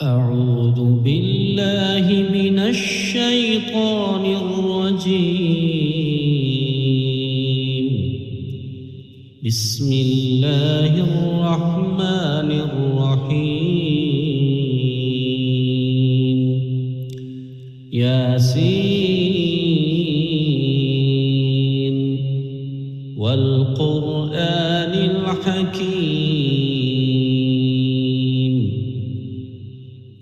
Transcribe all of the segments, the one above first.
أعوذ بالله من الشيطان الرجيم. بسم الله الرحمن الرحيم. ياسين والقرآن الحكيم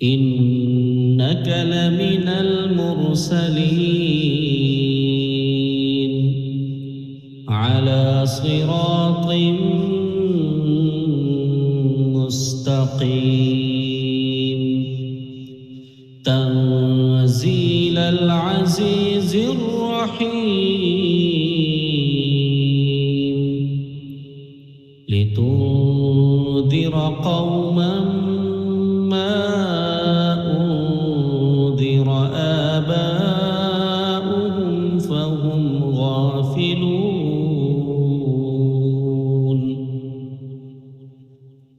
إنك لمن المرسلين على صراط مستقيم تنزيل العزيز الرحيم لتنذر قوما ما أنذر آباؤهم فهم غافلون.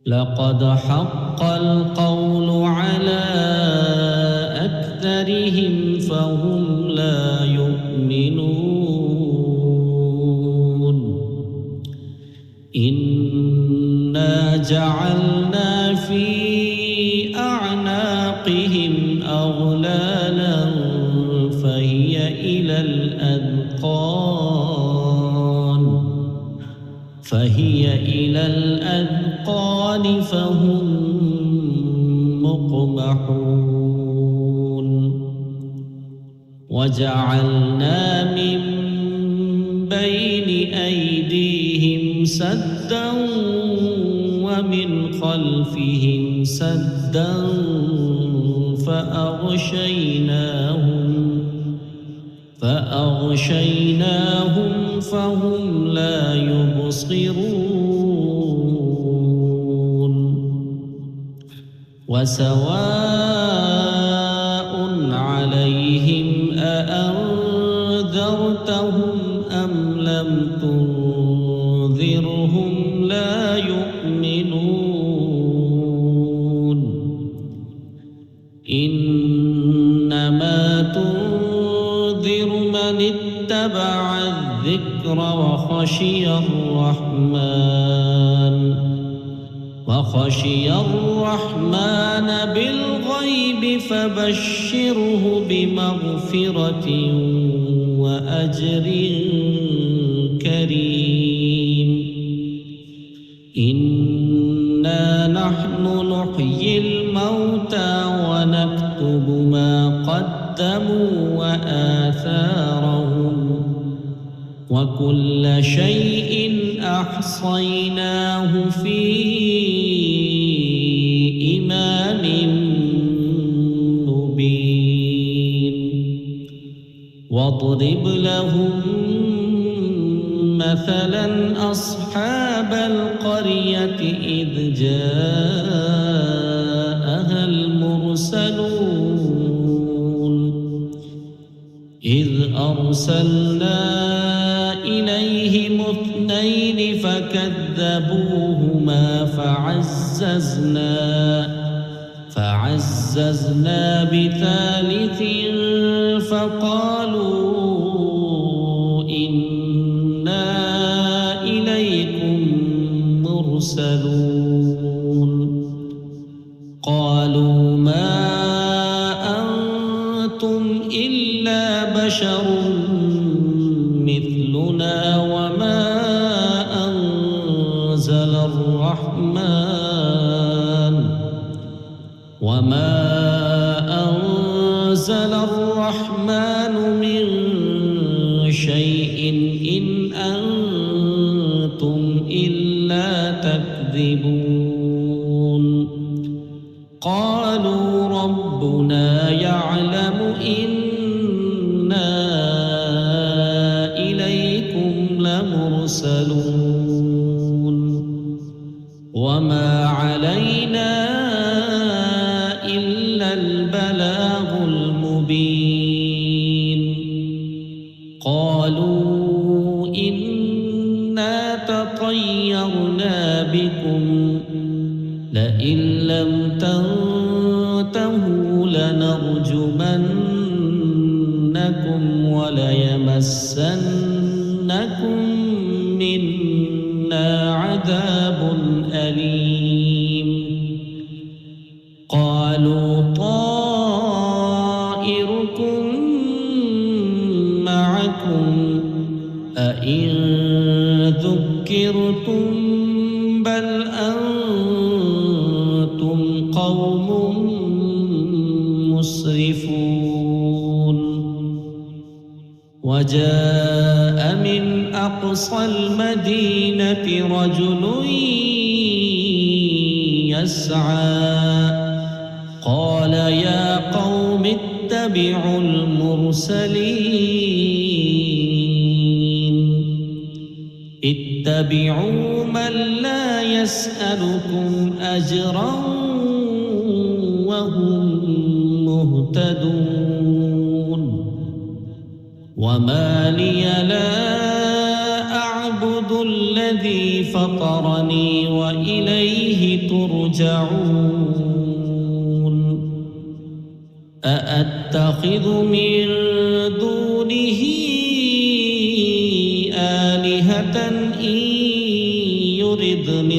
لقد حق القول على أكثرهم فهم لا يؤمنون. إنا جعلنا في أعناقهم أغلالا فهي إلى الأذقان فهم مقمحون. وجعلنا من بين أيديهم سدا ومن خلفهم سدا فأغشيناهم فهم لا يبصرون. وسواء عليهم أأنذرتهم أم لم تنذرهم لا يؤمنون. إنما تنذر من اتبع الذكر وخشي الرحمن بالغيب فبشره بمغفرة وأجر كريم. إنا نحن نحيي الموتى ونكتب ما قدموا وآثارهم وكل شيء أحصيناه في إمام مبين. واضرب لهم مثلا أصحاب القرية إذ جاءها المرسلون إذ أرسلنا إليهم اثنين فكذبوهما فعززنا بثالث فقالوا إنا إليكم مرسلون. قالوا ما أنتم إلا بشر مثلنا وما أنزل الرحمن من شيء إن أنتم إلا تكذبون. قالوا ربنا يعلم إنا إليكم لمرسلون وما علينا إلا البلاغ المبين. قالوا إنا تطيرنا بكم لئن لم تنتهوا تنتهوا لنرجمنكم وليمسنكم منا عذاب أليم. قالوا طائركم معكم أئن ذكرتم بل أنتم قوم مسرفون. وجاء من أقصى المدينة رجل يسعى قال يا قوم اتبعوا المرسلين اتبعوا من لا يسألكم أجرا وهم مهتدون. وما لي لا أعبد الذي فطرني وإليه ترجعون. أأتخذ من دونه آلهة إن يردني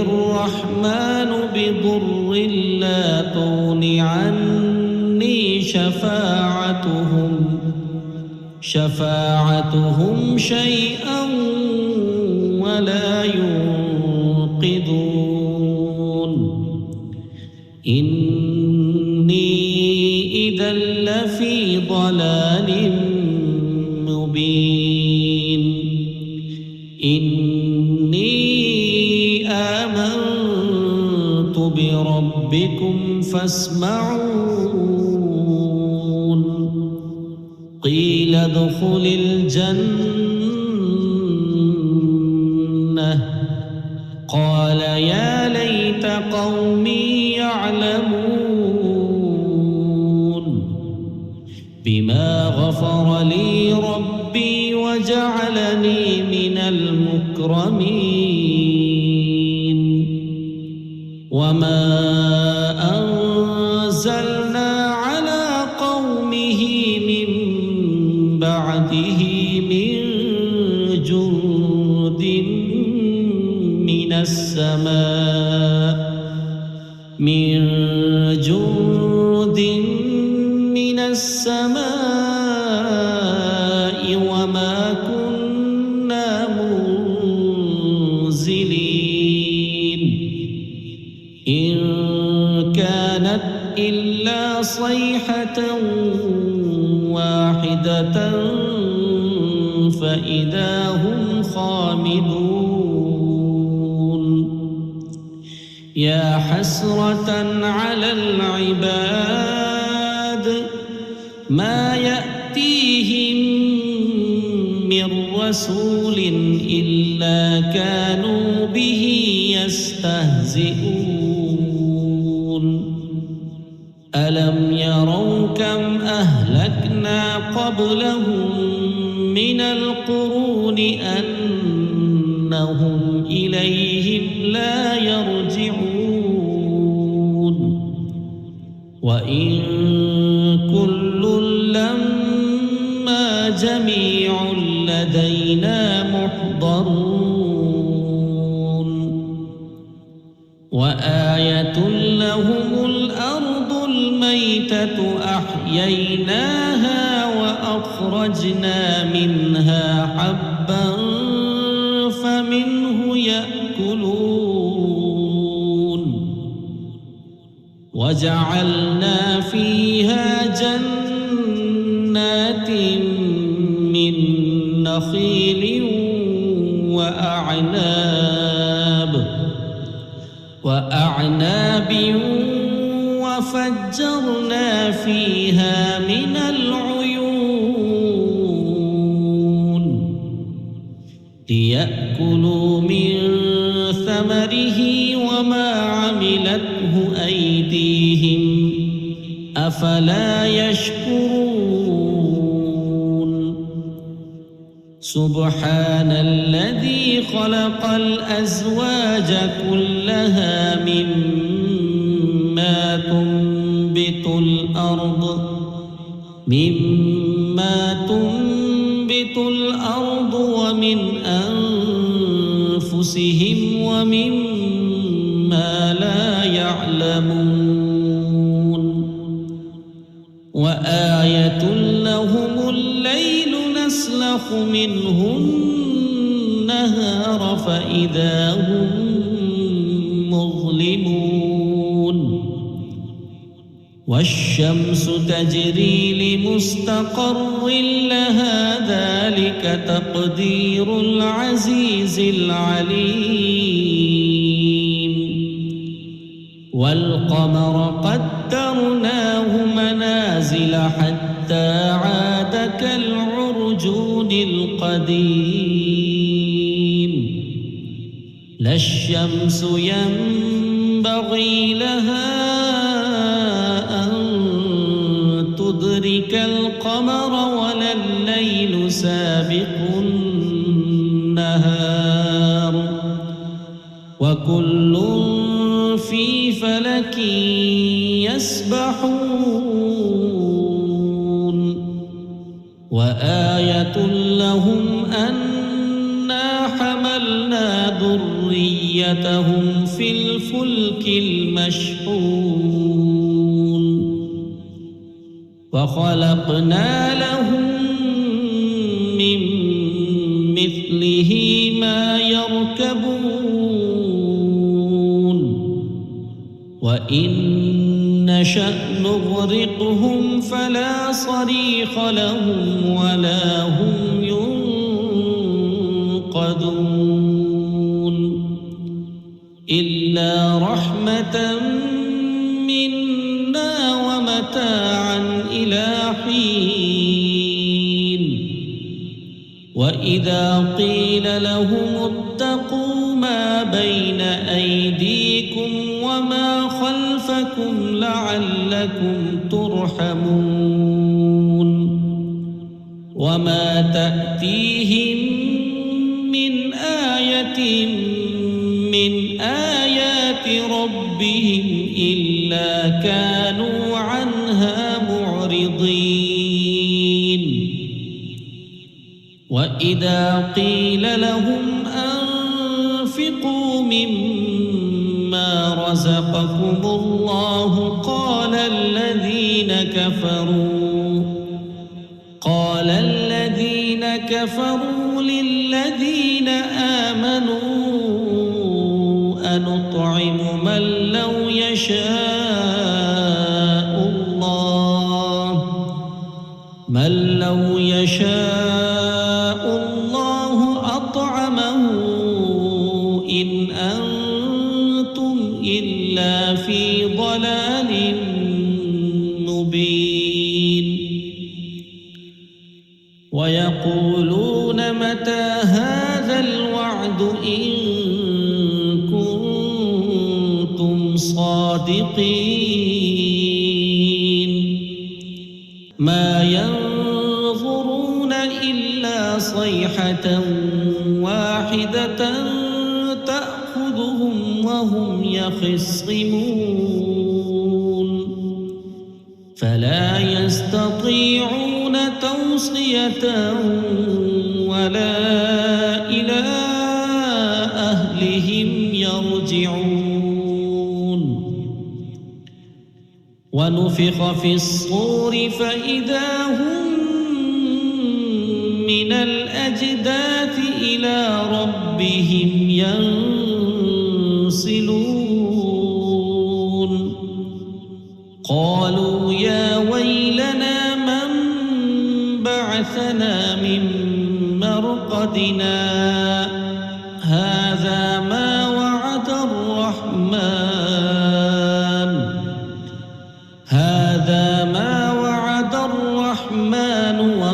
الرحمن بضر لا تغن عني شفاعتهم شيئا ولا ينقذون. إني إذا لفي ضلال مبين. إني آمنت بربكم فاسمعون. قيل ادخل الجنة قال يا ليت قومي يعلمون بما غفر لي ربي وجعلني من المكرمين. وما أنزلنا على قومه من بعده من جند من السماء وما كنا منزلين. إن كانت إلا صيحة واحدة فإذا هم خامدون. يا حسرة على العباد ما يأتيهم من رسول إلا كانوا به يستهزئون. ألم يروا كم أهلكنا قبلهم من القرون أنهم إليهم لا يرجعون. وإن كل لما جميع لدينا محضرون. وآية لهم الأرض الميتة أحييناها وأخرجنا منها حبا فمنه يأكلون. وجعلنا فيها جنات من نخيل وأعناب وفجرنا فيها من العيون ليأكلوا من ثمره وما عملته أيديهم أفلا يشكرون. سبحان الذي خلق الأزواج كلها مما تنبت الأرض ومن أنفسهم ومما لا يعلمون وآية لهم الليل نسلخ منه النهار فإذا هم مظلمون والشمس تجري لمستقر لها ذلك تقدير العزيز العليم والقمر قدرناه منازل حتى عاد كالعرجون القديم لا الشمس ينبغي لها أن تدرك القمر ولا الليل سابق النهار وكل في فلك يسبحون وآية لهم أنا حملنا ذريتهم في الفلك المشحون وخلقنا لهم من مثله ما يركبون وإن نشأ نغرقهم فلا صريخ لهم ولا هم ينقذون إلا رحمة منا ومتاعا إلى حين وإذا قيل لهم اتقوا ما بين أيديكم وما خلفكم لعلكم ترحمون وما تأتيهم من آية من آيات ربهم إلا كانوا عنها معرضين وإذا قيل لهم أنفقوا مما رزقكم الله قال الذين كفروا للذين آمنوا أنطعم من لو يشاء الله أطعمه إن أنتم إلا في ضلال مبين ويقولون متى هذا الوعد إن كنتم صادقين ما ينظرون إلا صيحة واحدة تأخذهم وهم يخصمون فلا يستطيعون توصية ولا إلى أهلهم يرجعون ونفخ في الصور فإذا هم من الأجداث إلى ربهم ينسلون قالوا يا ويلنا من بعثنا من مرقدنا هذا ما وعد الرحمن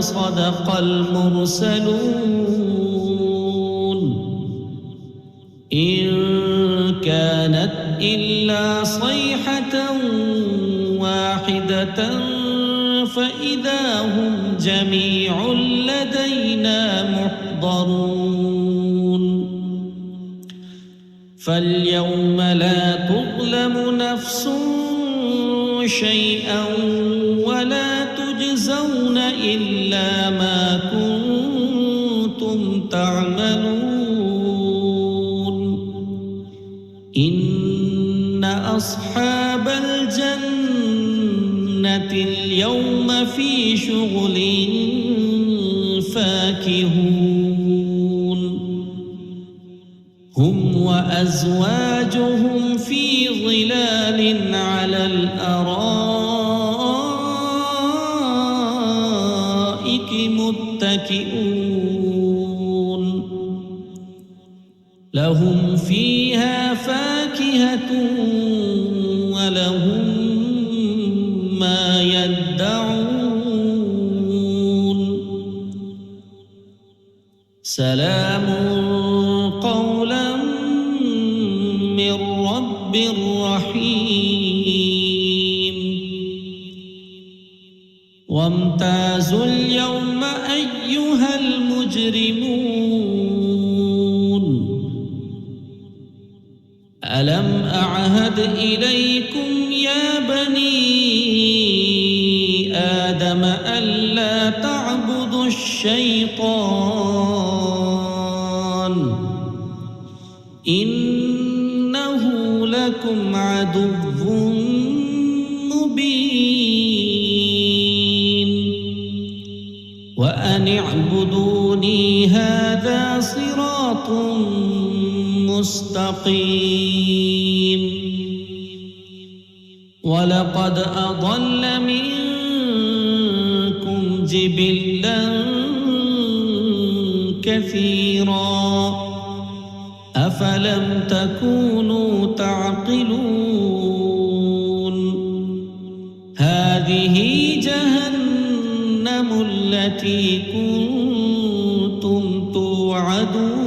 وصدق المرسلون إن كانت إلا صيحة واحدة فإذا هم جميع لدينا محضرون يحضرون فاليوم لا تظلم نفس شيئا ولا تجزون إلا ما كنتم تعملون إن أصحاب الجنة اليوم في شغل فاكهون هم وأزواجهم في ظلال على الأرائك متكئون لهم فيها فاكهة ولهم ما يدعون سلام قولا من رب رحيم وامتازوا اليوم أيها المجرمون ألم أعهد إليكم يا بني آدم ألا تعبدوا الشيطان إنه لكم عدو مبين وأن اعبدوني هذا صراط مستقيم ولقد أضل منكم جبلا كثيرا أفلم تكونوا تعقلون هذه جهنم التي كنتم توعدون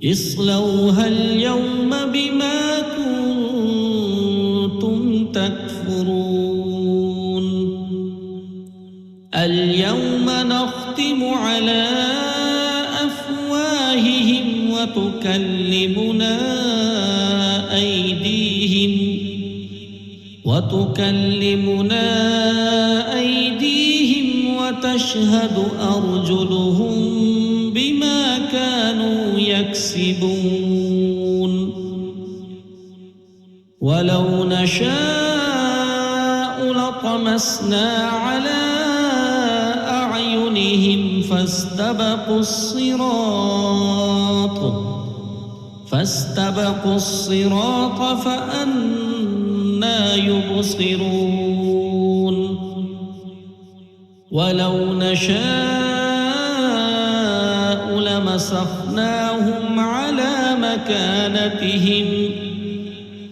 اصلوها اليوم بما كنتم تكفرون اليوم نختم على أفواههم وتكلمنا أيديهم وتشهد أرجلهم بما كانوا يكسبون ولو نشاء لطمسنا على أعينهم فاستبقوا الصراط فأنى يبصرون ولو نشاء لمسخناهم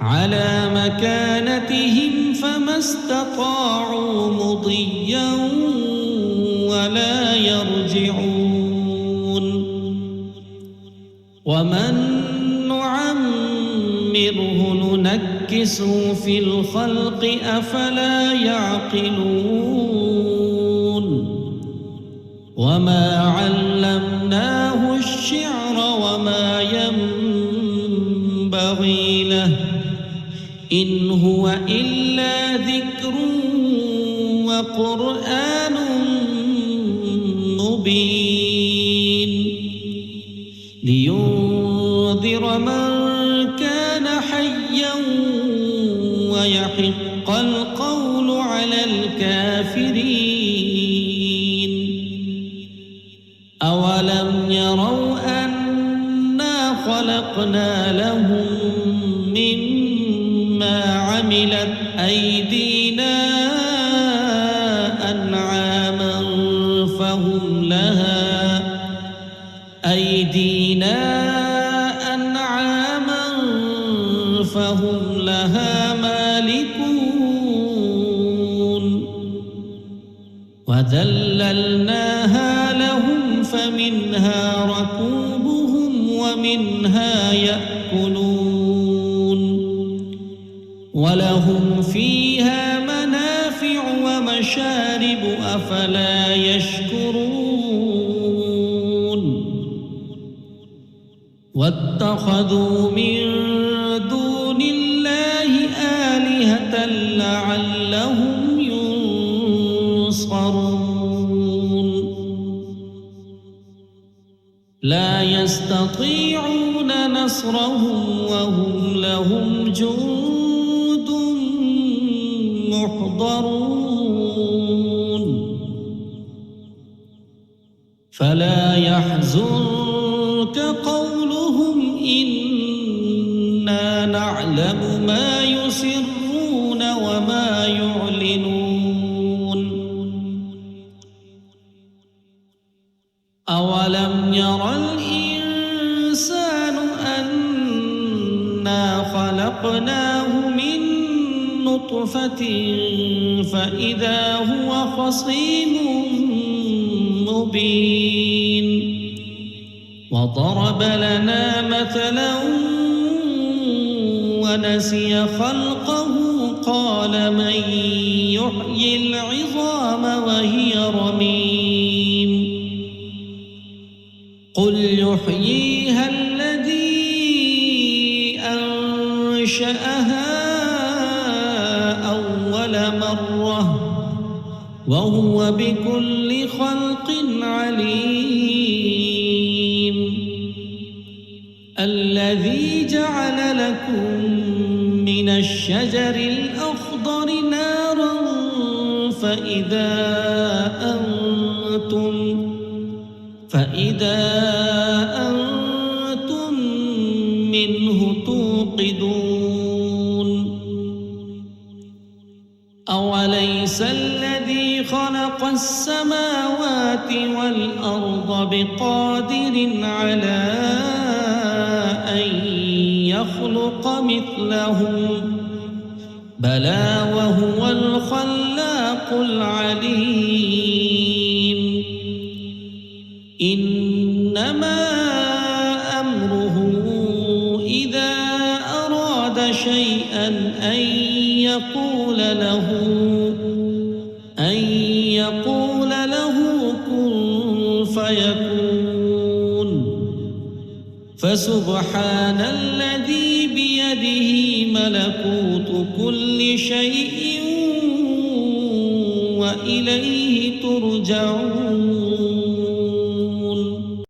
على مكانتهم فما استطاعوا مضيا ولا يرجعون ومن نعمره ننكسه في الخلق أفلا يعقلون وما علمناه الشعر وما ينبغي له إن هو إلا ذكر وقرآن مبين لينذر من كان حيا ويحق القول على الكافرين أولم يروا أنا خلقنا لهم مما عملت أيدينا أنعاما فهم لها مالكون وذللناها لهم فمنها ركوبهم ومنها يأكلون ولهم فيها منافع ومشارب أفلا يشكرون واتخذوا من دون الله آلهة لعلهم ينصرون لا يستطيعون نصرهم وهم لهم جند محضرون فلا يحزنك قولهم إنا نعلم ما يسرون وما يعلنون أولم ير الإنسان أنا خلقناه من نطفة فإذا هو خصيم مبين وضرب لنا مثلا ونسي خلقه قال من يحيي العظام وهي رميم قل يحييها الذي أنشأها أول مرة وهو بكل خلق عليم الذي جعل لكم من الشجر الأخضر نارا فإذا أنتم منه توقدون أوليس الذي خلق السماوات والأرض بقادر على أن يخلق مثلهم بلى وهو الخلاق العليم إنما أمره إذا أراد شيئا أن يقول له كن فيكون فسبحان الذي بيده ملكوت كل شيء وإليه ترجعون